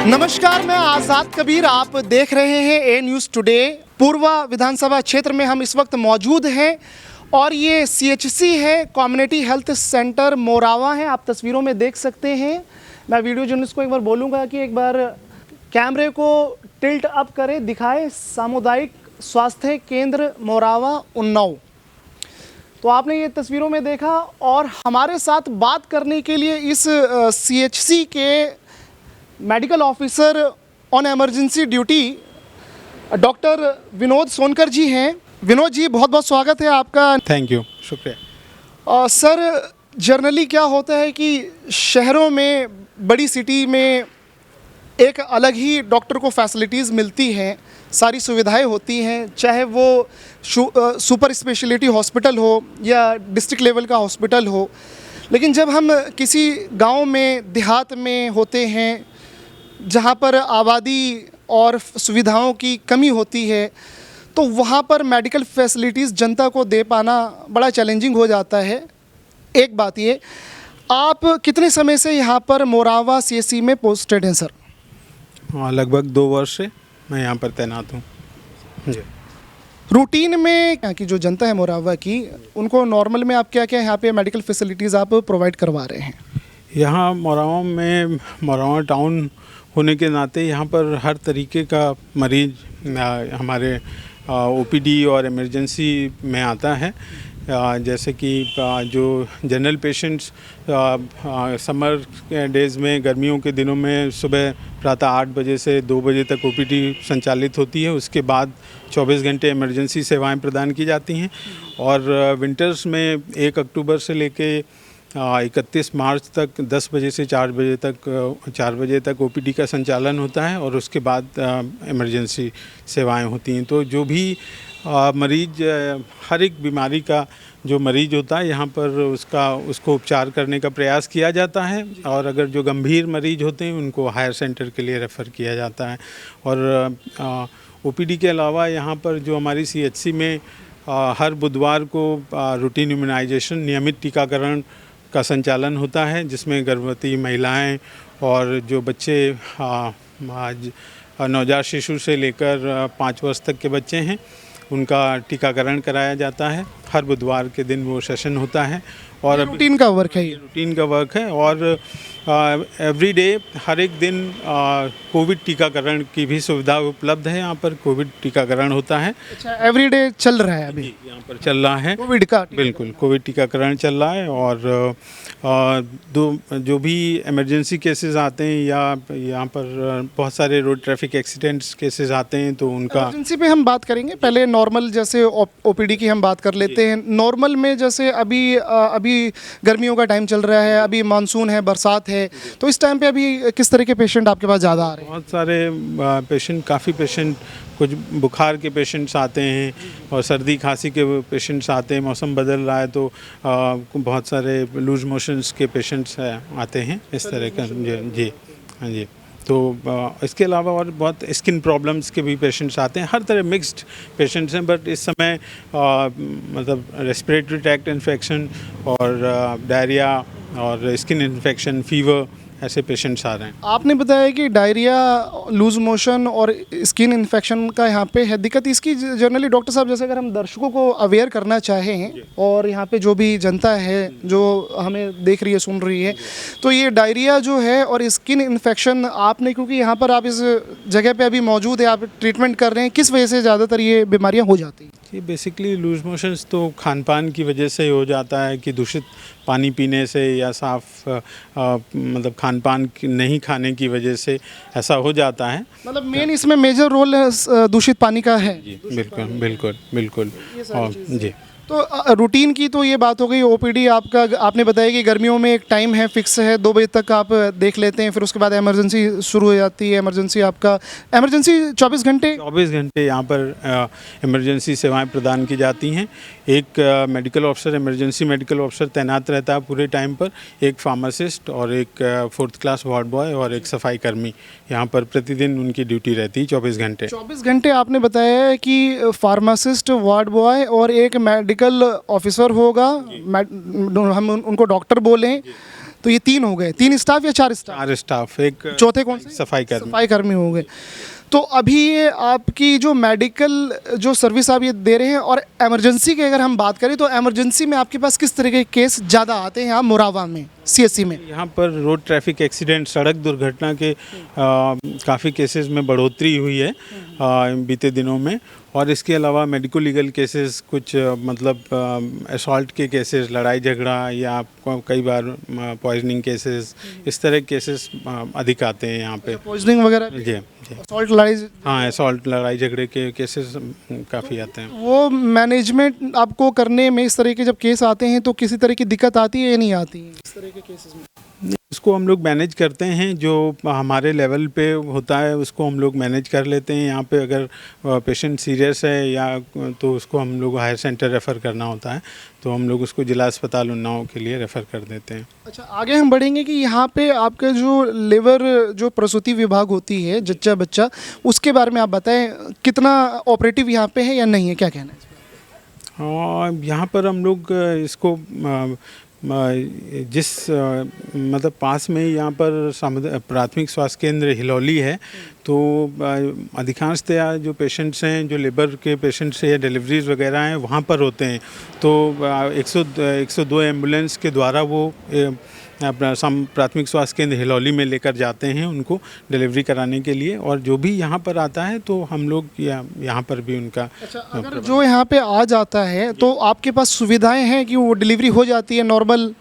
नमस्कार, मैं आज़ाद कबीर। आप देख रहे हैं ए न्यूज़ टुडे। पूर्व विधानसभा क्षेत्र में हम इस वक्त मौजूद हैं और ये CHC है, कम्युनिटी हेल्थ सेंटर मोरावा है। आप तस्वीरों में देख सकते हैं। मैं वीडियो जर्नलिस्ट को एक बार बोलूँगा कि एक बार कैमरे को टिल्ट अप करें, दिखाएं सामुदायिक स्वास्थ्य केंद्र मोरावा उन्नाव। तो आपने ये तस्वीरों में देखा और हमारे साथ बात करने के लिए इस CHC के medical officer on emergency duty doctor Vinod Sonkar ji हैं। विनोद जी, बहुत बहुत स्वागत है आपका। थैंक यू, शुक्रिया। सर, जनरली क्या होता है कि शहरों में, बड़ी सिटी में एक अलग ही डॉक्टर को फैसिलिटीज़ मिलती हैं, सारी सुविधाएं होती हैं, चाहे वो सुपर स्पेशलिटी हॉस्पिटल हो या डिस्ट्रिक्ट लेवल का हॉस्पिटल हो। लेकिन जब हम किसी गांव में, देहात में होते हैं जहां पर आबादी और सुविधाओं की कमी होती है, तो वहां पर मेडिकल फैसिलिटीज़ जनता को दे पाना बड़ा चैलेंजिंग हो जाता है। एक बात ये, आप कितने समय से यहाँ पर मोरावा CHC में पोस्टेड हैं सर? हाँ, लगभग 2 वर्ष से मैं यहाँ पर तैनात हूँ जी। रूटीन में यहाँ की जो जनता है मोरावा की, उनको नॉर्मल में आप क्या क्या यहाँ पे मेडिकल फैसिलिटीज़ आप प्रोवाइड करवा रहे हैं? यहाँ मोरावा में, मोरावा टाउन होने के नाते यहाँ पर हर तरीके का मरीज हमारे OPD और इमरजेंसी में आता है। जैसे कि जो जनरल पेशेंट्स समर डेज़ में, गर्मियों के दिनों में सुबह प्रातः 8 बजे से 2 बजे तक OPD संचालित होती है। उसके बाद 24 घंटे इमरजेंसी सेवाएं प्रदान की जाती हैं। और विंटर्स में 1 अक्टूबर से लेके 31 मार्च तक 10 बजे से 4 बजे तक OPD का संचालन होता है और उसके बाद इमरजेंसी सेवाएं होती हैं। तो जो भी मरीज, हर एक बीमारी का जो मरीज होता है यहाँ पर उसको उपचार करने का प्रयास किया जाता है। और अगर जो गंभीर मरीज होते हैं उनको हायर सेंटर के लिए रेफ़र किया जाता है। और OPD के अलावा यहाँ पर जो हमारी CHC में हर बुधवार को रूटीन इम्यूनाइजेशन, नियमित टीकाकरण का संचालन होता है, जिसमें गर्भवती महिलाएं और जो बच्चे आज नवजात शिशु से लेकर 5 वर्ष तक के बच्चे हैं, उनका टीकाकरण कराया जाता है। हर बुधवार के दिन वो सेशन होता है। और रूटीन का वर्क है, ये रूटीन का वर्क है। और एवरी डे, हर एक दिन कोविड टीकाकरण की भी सुविधा उपलब्ध है। यहाँ पर कोविड टीकाकरण होता है। अच्छा, एवरीडे चल रहा है अभी यहाँ पर चल रहा है कोविड का? बिल्कुल, कोविड टीकाकरण चल रहा है। और जो भी इमरजेंसी केसेस आते हैं या यहाँ पर बहुत सारे रोड ट्रैफिक एक्सीडेंट्स केसेस आते हैं, तो उनका इमरजेंसी पे हम बात करेंगे। पहले नॉर्मल, जैसे OPD की हम बात कर लेते हैं। नॉर्मल में जैसे अभी गर्मियों का टाइम चल रहा है, अभी मानसून है, बरसात है, तो इस टाइम पे अभी किस तरह के पेशेंट आपके पास ज़्यादा आ रहे हैं? बहुत सारे पेशेंट, काफ़ी पेशेंट, कुछ बुखार के पेशेंट्स आते हैं और सर्दी खांसी के पेशेंट्स आते हैं। मौसम बदल रहा है तो बहुत सारे लूज मोशंस के पेशेंट्स आते हैं, इस तरह का। जी हाँ जी। तो इसके अलावा और बहुत स्किन प्रॉब्लम्स के भी पेशेंट्स आते हैं। हर तरह मिक्स्ड पेशेंट्स हैं। बट इस समय मतलब रेस्पिरेटरी ट्रैक्ट इन्फेक्शन और डायरिया और स्किन इन्फेक्शन, फीवर, ऐसे पेशेंट्स आ रहे हैं। आपने बताया कि डायरिया, लूज मोशन और स्किन इन्फेक्शन का यहाँ पे है दिक्कत। इसकी जनरली डॉक्टर साहब, जैसे अगर हम दर्शकों को अवेयर करना चाहें और यहाँ पे जो भी जनता है जो हमें देख रही है, सुन रही है, तो ये डायरिया जो है और स्किन इन्फेक्शन, आपने, क्योंकि यहाँ पर आप इस जगह पे अभी मौजूद है, आप ट्रीटमेंट कर रहे हैं, किस वजह से ज़्यादातर ये बीमारियाँ हो जाती हैं? ये बेसिकली लूज मोशंस तो खान पान की वजह से हो जाता है कि दूषित पानी पीने से या साफ़ मतलब खान पान नहीं खाने की वजह से ऐसा हो जाता है। मतलब मेन इसमें मेजर रोल दूषित पानी का है। जी बिल्कुल बिल्कुल बिल्कुल। और जी, तो रूटीन की तो ये बात हो गई। OPD आपका, आपने बताया कि गर्मियों में एक टाइम है, फिक्स है, 2 बजे तक आप देख लेते हैं, फिर उसके बाद इमरजेंसी शुरू हो जाती है। इमरजेंसी 24 घंटे यहाँ पर इमरजेंसी सेवाएं प्रदान की जाती हैं। एक medical officer, emergency medical officer तैनात रहता है पूरे टाइम पर। एक फार्मासिस्ट और एक 4th क्लास वार्ड बॉय और एक सफाई कर्मी यहाँ पर प्रतिदिन उनकी ड्यूटी रहती है 24 घंटे। 24 घंटे आपने बताया है कि फार्मासिस्ट, वार्ड बॉय और एक मेडिकल ऑफिसर होगा, हम उनको डॉक्टर बोलें, तो ये 3 हो गए, 3 स्टाफ या 4 स्टाफ? 4 स्टाफ, एक चौथे कौन से? सफाई कर्मी। सफाई कर्मी हो गए। तो अभी ये आपकी जो मेडिकल जो सर्विस आप ये दे रहे हैं, और इमरजेंसी की अगर हम बात करें तो इमरजेंसी में आपके पास किस तरह के केस ज़्यादा आते हैं यहाँ मोरावा में, सीएचसी में? यहाँ पर रोड ट्रैफिक एक्सीडेंट, सड़क दुर्घटना के काफ़ी केसेस में बढ़ोतरी हुई है बीते दिनों में। और इसके अलावा मेडिको लीगल केसेस, कुछ मतलब असॉल्ट के केसेस, लड़ाई झगड़ा, या आपको कई बार पॉइजनिंग केसेस, इस तरह के केसेस अधिक आते हैं यहाँ पे। पॉइजनिंग वगैरह, जी जी, असॉल्ट, लड़ाई? हाँ, असॉल्ट, लड़ाई झगड़े के केसेस काफ़ी आते हैं। वो मैनेजमेंट आपको करने में इस तरह के जब केस आते हैं तो किसी तरह की दिक्कत आती है या नहीं आती है इस तरह के केसेस में? उसको हम लोग मैनेज करते हैं, जो हमारे लेवल पे होता है उसको हम लोग मैनेज कर लेते हैं। यहाँ पे अगर पेशेंट सीरियस है या तो उसको हम लोग हायर सेंटर रेफ़र करना होता है, तो हम लोग उसको जिला अस्पताल उन्नाव के लिए रेफ़र कर देते हैं। अच्छा, आगे हम बढ़ेंगे कि यहाँ पे आपका जो लेबर जो प्रसूति विभाग होती है, जच्चा बच्चा, उसके बारे में आप बताएं, कितना ऑपरेटिव यहाँ पे है या नहीं है, क्या कहना है इस पर? हाँ, यहाँ पर हम लोग इसको जिस मतलब पास में ही यहाँ पर प्राथमिक स्वास्थ्य केंद्र हिलौली है, तो अधिकांशतया जो पेशेंट्स हैं, जो लेबर के पेशेंट्स या डिलीवरीज वगैरह हैं, वहाँ पर होते हैं। तो 102 एम्बुलेंस के द्वारा वो अपना प्राथमिक स्वास्थ्य केंद्र हिलौली में लेकर जाते हैं उनको डिलीवरी कराने के लिए। और जो भी यहाँ पर आता है तो हम लोग यहाँ पर भी उनका। अच्छा, अगर जो यहाँ पे आ जाता है तो आपके पास सुविधाएं हैं कि वो डिलीवरी हो जाती है नॉर्मल?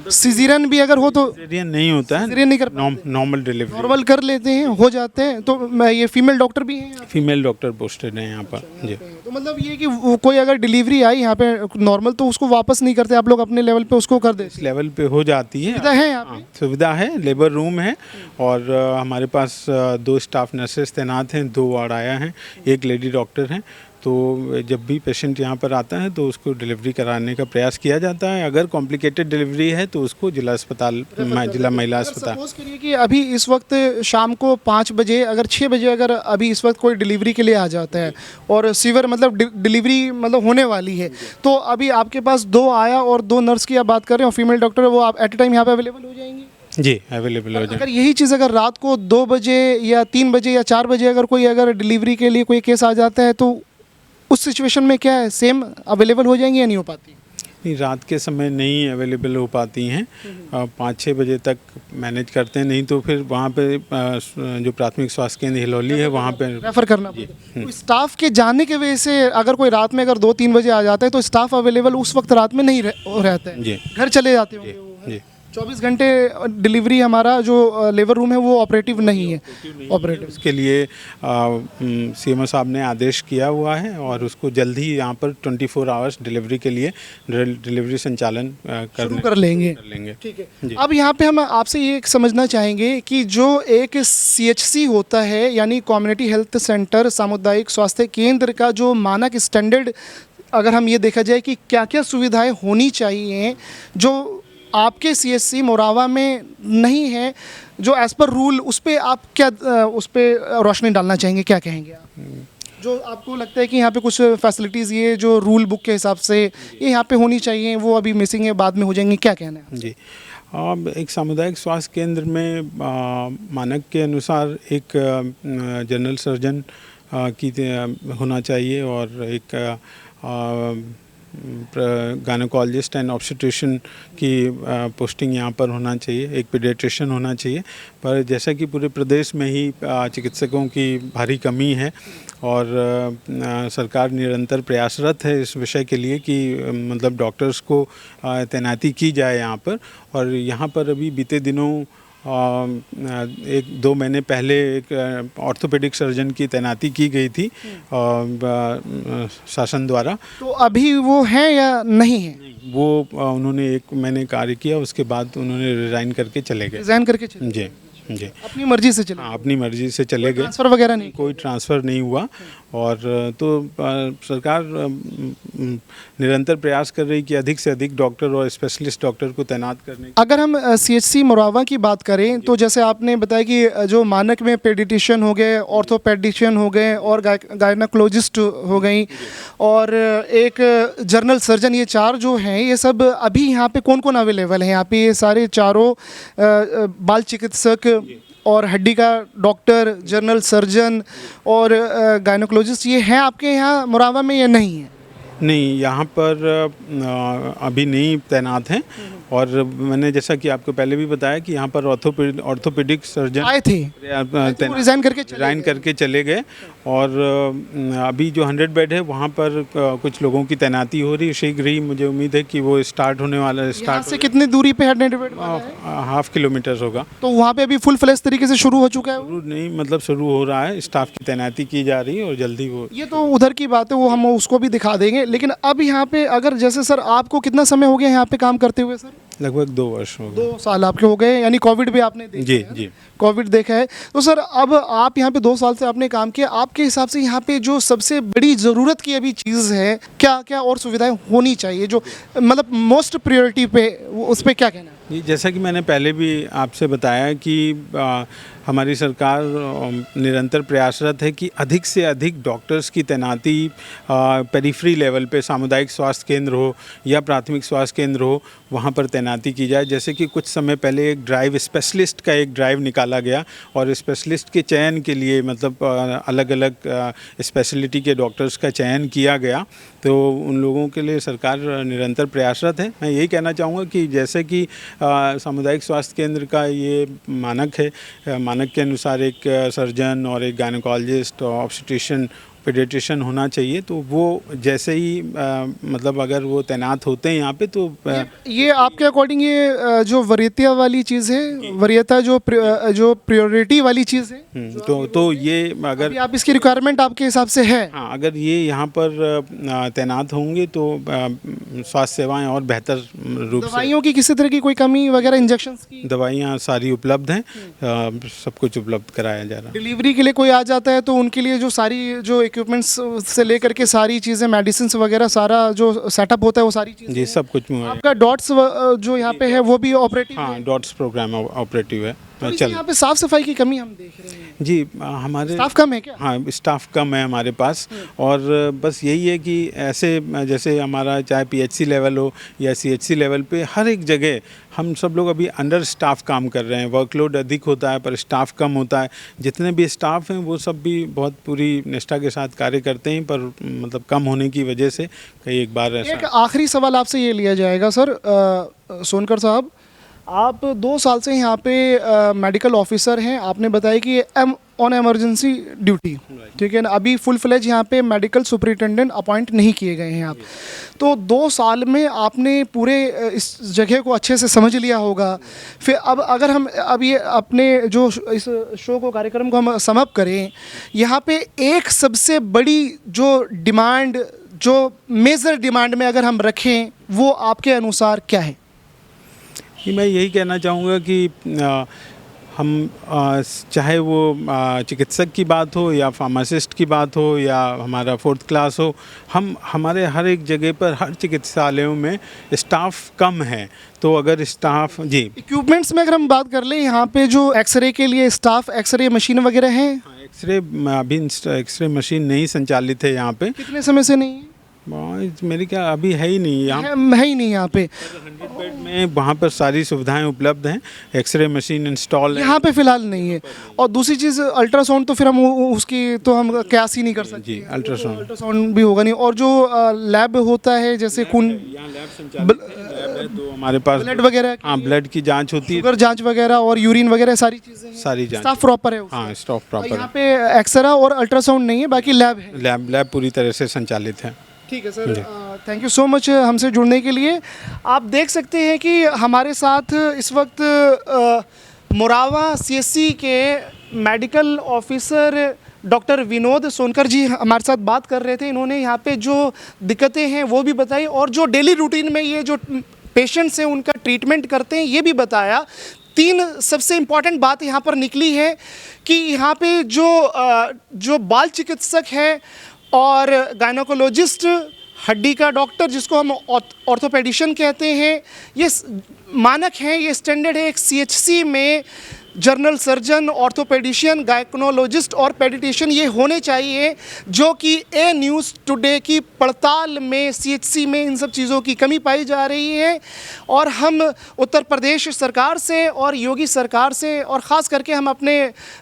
सीजरियन भी अगर हो तो? सीजरियन नहीं होता है, सीजरियन नहीं कर, नॉर्मल डिलीवरी, नॉर्मल कर लेते हैं, हो जाते हैं। तो ये फीमेल डॉक्टर भी हैं? फीमेल डॉक्टर पोस्टेड हैं यहाँ पर। जी, तो मतलब ये कि कोई अगर डिलीवरी आई यहाँ पे नॉर्मल तो उसको वापस नहीं करते, आप लोग अपने लेवल पे उसको कर देते? इस लेवल पे हो जाती है। सुविधा है यहाँ पे? सुविधा है, लेबर रूम है, और हमारे पास 2 स्टाफ नर्सेस तैनात हैं, 2 वार्ड आया हैं, 1 लेडी डॉक्टर हैं। तो जब भी पेशेंट यहाँ पर आता है तो उसको डिलीवरी कराने का प्रयास किया जाता है। अगर कॉम्प्लिकेटेड डिलीवरी है तो उसको जिला अस्पताल, जिला महिला अस्पताल। सपोज करिए कि अभी इस वक्त शाम को 5 बजे, अगर 6 बजे अगर अभी इस वक्त कोई डिलीवरी के लिए आ जाता है और सीवर मतलब डिलीवरी मतलब होने वाली है, तो अभी आपके पास 2 आया और 2 नर्स की आप बात कर रहे हो, फीमेल डॉक्टर, वो आप एट ए टाइम यहाँ पे अवेलेबल हो जाएंगी? जी, अवेलेबल हो जाए। अगर यही चीज़ अगर रात को 2 बजे या 3 बजे या 4 बजे अगर कोई अगर डिलीवरी के लिए कोई केस आ जाता है, तो उस सिचुएशन में क्या है, सेम अवेलेबल हो जाएंगी या नहीं हो पाती? नहीं, रात के समय नहीं अवेलेबल हो पाती हैं, 5-6 बजे तक मैनेज करते हैं। नहीं तो फिर वहाँ पे जो प्राथमिक स्वास्थ्य केंद्र हिलौली है वहाँ पे रेफर करना पड़ता है। तो स्टाफ के जाने की वजह से अगर कोई रात में अगर 2-3 बजे आ जाता है तो स्टाफ अवेलेबल उस वक्त रात में नहीं रहता है, जी, घर चले जाते होंगे वो। जी, 24 घंटे डिलीवरी हमारा जो लेबर रूम है वो ऑपरेटिव नहीं है, ऑपरेटिव। उसके लिए सीएमओ साहब ने आदेश किया हुआ है, और उसको जल्द ही यहाँ पर 24 आवर्स डिलीवरी के लिए डिलीवरी संचालन कर लेंगे। ठीक है। अब यहाँ पे हम आपसे ये समझना चाहेंगे कि जो एक सीएचसी होता है, यानी कम्युनिटी हेल्थ सेंटर, सामुदायिक स्वास्थ्य केंद्र का जो मानक स्टैंडर्ड, अगर हम ये देखा जाए कि क्या क्या सुविधाएं होनी चाहिए जो आपके सीएचसी मोरावा में नहीं है, जो एज पर रूल, उस पर आप क्या उस पर रोशनी डालना चाहेंगे, क्या कहेंगे आप? जो आपको लगता है कि यहाँ पे कुछ फैसिलिटीज़ ये जो रूल बुक के हिसाब से ये यहाँ पे होनी चाहिए, वो अभी मिसिंग है, बाद में हो जाएंगी, क्या कहना है? जी, एक सामुदायिक स्वास्थ्य केंद्र में मानक के अनुसार एक जनरल सर्जन की होना चाहिए, और एक गायनेकोलॉजिस्ट एंड ऑब्स्टेट्रिशियन की पोस्टिंग यहाँ पर होना चाहिए, एक पीडियाट्रिशियन होना चाहिए। पर जैसा कि पूरे प्रदेश में ही चिकित्सकों की भारी कमी है, और सरकार निरंतर प्रयासरत है इस विषय के लिए कि मतलब डॉक्टर्स को तैनाती की जाए यहाँ पर। और यहाँ पर अभी बीते दिनों 1-2 महीने पहले एक ऑर्थोपेडिक सर्जन की तैनाती की गई थी शासन द्वारा। तो अभी वो है या नहीं है? वो उन्होंने 1 महीने कार्य किया, उसके बाद उन्होंने रिज़ाइन करके चले गए। रिज़ाइन करके चले? जी। जी। अपनी मर्जी से चले? हाँ, अपनी मर्जी से चले गए, ट्रांसफर वगैरह नहीं? कोई ट्रांसफ़र नहीं हुआ। और तो सरकार निरंतर प्रयास कर रही कि अधिक से अधिक डॉक्टर और स्पेशलिस्ट डॉक्टर को तैनात करने की। अगर हम सीएचसी मोरावा की बात करें तो जैसे आपने बताया कि जो मानक में पेडिट्रिशियन हो गए, ऑर्थोपेडिशियन हो गए और गायनाकोलॉजिस्ट हो गई और एक जनरल सर्जन, ये 4 जो हैं ये सब अभी यहाँ पे कौन कौन अवेलेबल हैं? यहाँ पे ये सारे चारों बाल चिकित्सक और हड्डी का डॉक्टर, जनरल सर्जन और गायनोकोलॉजिस्ट, ये हैं आपके यहाँ मोरावा में या नहीं है? नहीं, यहाँ पर अभी नहीं तैनात हैं। और मैंने जैसा कि आपको पहले भी बताया कि यहाँ पर ऑर्थोपेडिक सर्जन आए थे, रिजाइन करके चले गए। और अभी जो 100 बेड है वहाँ पर कुछ लोगों की तैनाती हो रही है शीघ्र ही। मुझे उम्मीद है कि वो स्टार्ट होने वाला है। यहाँ से कितनी दूरी पे 100 बेड वाला है? हाफ किलोमीटर होगा। तो वहाँ पे अभी फुल फ्लैश तरीके से शुरू हो चुका है? शुरू नहीं, मतलब शुरू हो रहा है, स्टाफ की तैनाती की जा रही है और जल्दी वो। ये तो उधर की बात है, वो हम उसको भी दिखा देंगे। लेकिन अब यहाँ पे अगर जैसे सर आपको कितना समय हो गया यहाँ पे काम करते हुए? सर लगभग 2 वर्ष हो गए। 2 साल आपके हो गए, यानी कोविड भी आपने देखा जी है? जी, कोविड देखा है। तो सर अब आप यहाँ पे 2 साल से आपने काम किया, आपके हिसाब से यहाँ पे जो सबसे बड़ी ज़रूरत की अभी चीज़ है, क्या क्या और सुविधाएं होनी चाहिए जो मतलब मोस्ट प्रायोरिटी पे, उस पर क्या कहना है? जी, जैसा कि मैंने पहले भी आपसे बताया कि हमारी सरकार निरंतर प्रयासरत है कि अधिक से अधिक डॉक्टर्स की तैनाती पेरिफेरी लेवल पे, सामुदायिक स्वास्थ्य केंद्र हो या प्राथमिक स्वास्थ्य केंद्र हो, वहाँ पर तैनाती की जाए। जैसे कि कुछ समय पहले एक ड्राइव, स्पेशलिस्ट का एक ड्राइव निकाला गया और स्पेशलिस्ट के चयन के लिए मतलब अलग अलग स्पेशलिटी के डॉक्टर्स का चयन किया गया। तो उन लोगों के लिए सरकार निरंतर प्रयासरत है। मैं यही कहना चाहूँगा कि जैसे कि सामुदायिक स्वास्थ्य केंद्र का ये मानक है, मानक के अनुसार एक सर्जन और एक गायनोकोलॉजिस्ट, ऑब्स्टेट्रिशियन, पीडियाट्रिशियन होना चाहिए। तो वो जैसे ही मतलब अगर वो तैनात होते हैं यहाँ पे तो ये आपके अकॉर्डिंग ये जो वरीयता वाली चीज़ है, वरीयता जो प्रायोरिटी वाली चीज़ है, तो ये अगर आप इसकी रिक्वायरमेंट आपके हिसाब से है? हाँ, अगर ये यहाँ पर तैनात होंगे तो स्वास्थ्य सेवाएं और बेहतर रूप से। दवाइयों की किसी तरह की कोई कमी वगैरह, इंजेक्शंस की? दवाइयाँ सारी उपलब्ध हैं, सब कुछ उपलब्ध कराया जा रहा है। डिलीवरी के लिए कोई आ जाता है तो उनके लिए जो सारी जो इक्विपमेंट्स से लेकर के सारी चीज़ें, मेडिसिन वगैरह, सारा जो सेटअप होता है वो सारी चीज़ें? जी, सब कुछ आपका डॉट्स जो यहाँ पे है वो भी ऑपरेटिव? हाँ, डॉट्स प्रोग्राम ऑपरेटिव है। चल, यहाँ पे साफ सफाई की कमी हम देख रहे हैं जी। हमारे स्टाफ कम है क्या? हाँ, स्टाफ कम है हमारे पास। और बस यही है कि ऐसे जैसे हमारा चाहे पीएचसी लेवल हो या सीएचसी लेवल पे, हर एक जगह हम सब लोग अभी अंडर स्टाफ काम कर रहे हैं। वर्कलोड अधिक होता है पर स्टाफ कम होता है। जितने भी स्टाफ हैं वो सब भी बहुत पूरी निष्ठा के साथ कार्य करते हैं, पर मतलब कम होने की वजह से कई एक बार ऐसा। एक आखिरी सवाल आपसे ये लिया जाएगा सर, सोनकर साहब, आप 2 साल से यहाँ पे मेडिकल ऑफिसर हैं। आपने बताया कि ऑन एमरजेंसी ड्यूटी, ठीक है ना, अभी फुल फ्लेज यहाँ पे मेडिकल सुपरिटेंडेंट अपॉइंट नहीं किए गए हैं आप। तो 2 साल में आपने पूरे इस जगह को अच्छे से समझ लिया होगा। फिर अब अगर हम अब ये अपने जो इस शो को, कार्यक्रम को हम समअप करें, यहाँ पे एक सबसे बड़ी जो डिमांड, जो मेजर डिमांड में अगर हम रखें, वो आपके अनुसार क्या है? कि मैं यही कहना चाहूँगा कि हम चाहे वो चिकित्सक की बात हो या फार्मासिस्ट की बात हो या हमारा 4th क्लास हो, हमारे हर एक जगह पर, हर चिकित्सालयों में स्टाफ कम है। तो अगर स्टाफ जी, इक्विपमेंट्स में अगर हम बात कर लें, यहाँ पे जो एक्सरे के लिए स्टाफ, एक्सरे मशीन वगैरह हैं? एक्सरे अभी एक्सरे मशीन नहीं संचालित है यहाँ पे। कितने समय से नहीं है? मेरी क्या अभी है ही नहीं यहाँ, है ही नहीं यहाँ पे। 100 बेड में वहाँ पर सारी सुविधाएं उपलब्ध हैं, एक्सरे मशीन इंस्टॉल है। यहाँ पे फिलहाल नहीं है। और दूसरी चीज़ अल्ट्रासाउंड, तो फिर हम उसकी तो हम क्यास ही नहीं कर सकते जी। अल्ट्रासाउंड भी होगा नहीं। और जो लैब होता है, जैसे खून, यहाँ लैब संचालित है, तो हमारे पास ब्लड वगैरह, हाँ, ब्लड की जांच होती है, शुगर जांच वगैरह और यूरिन वगैरह सारी चीज़ें, सारी जांच। स्टाफ प्रॉपर है उसमें? हाँ, स्टाफ प्रॉपर यहाँ पे एक्सरा और अल्ट्रासाउंड नहीं है, बाकी लैब है। लैब पूरी तरह से संचालित है। ठीक है sir, thank you so much हमसे जुड़ने के लिए। आप देख सकते हैं कि हमारे साथ इस वक्त मोरावा सीएचसी के medical officer doctor Vinod Sonkar ji हमारे साथ बात कर रहे थे। इन्होंने यहाँ पे जो दिक्कतें हैं वो भी बताई और जो डेली रूटीन में ये जो पेशेंट्स हैं उनका ट्रीटमेंट करते हैं ये भी बताया। तीन सबसे इम्पॉर्टेंट बात यहाँ पर निकली है कि यहाँ पे जो बाल चिकित्सक है और गायनोकोलॉजिस्ट, हड्डी का डॉक्टर जिसको हम ऑर्थोपेडिशियन कहते हैं, ये मानक हैं, ये स्टैंडर्ड है एक सीएचसी में। जनरल सर्जन, ऑर्थोपेडिशियन, गायकोनोलॉजिस्ट और पेडिट्रिशियन ये होने चाहिए, जो कि ए न्यूज़ टुडे की पड़ताल में सीएचसी में इन सब चीज़ों की कमी पाई जा रही है। और हम उत्तर प्रदेश सरकार से और योगी सरकार से और ख़ास करके हम अपने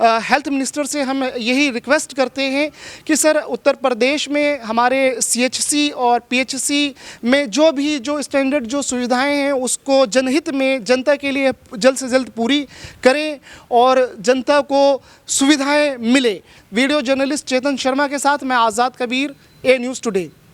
हेल्थ मिनिस्टर से हम यही रिक्वेस्ट करते हैं कि सर उत्तर प्रदेश में हमारे सीएचसी और पीएचसी में जो स्टैंडर्ड जो सुविधाएं हैं उसको जनहित में जनता के लिए जल्द से जल्द पूरी करें और जनता को सुविधाएं मिले। वीडियो जर्नलिस्ट चेतन शर्मा के साथ मैं आज़ाद कबीर, ए न्यूज़ टुडे।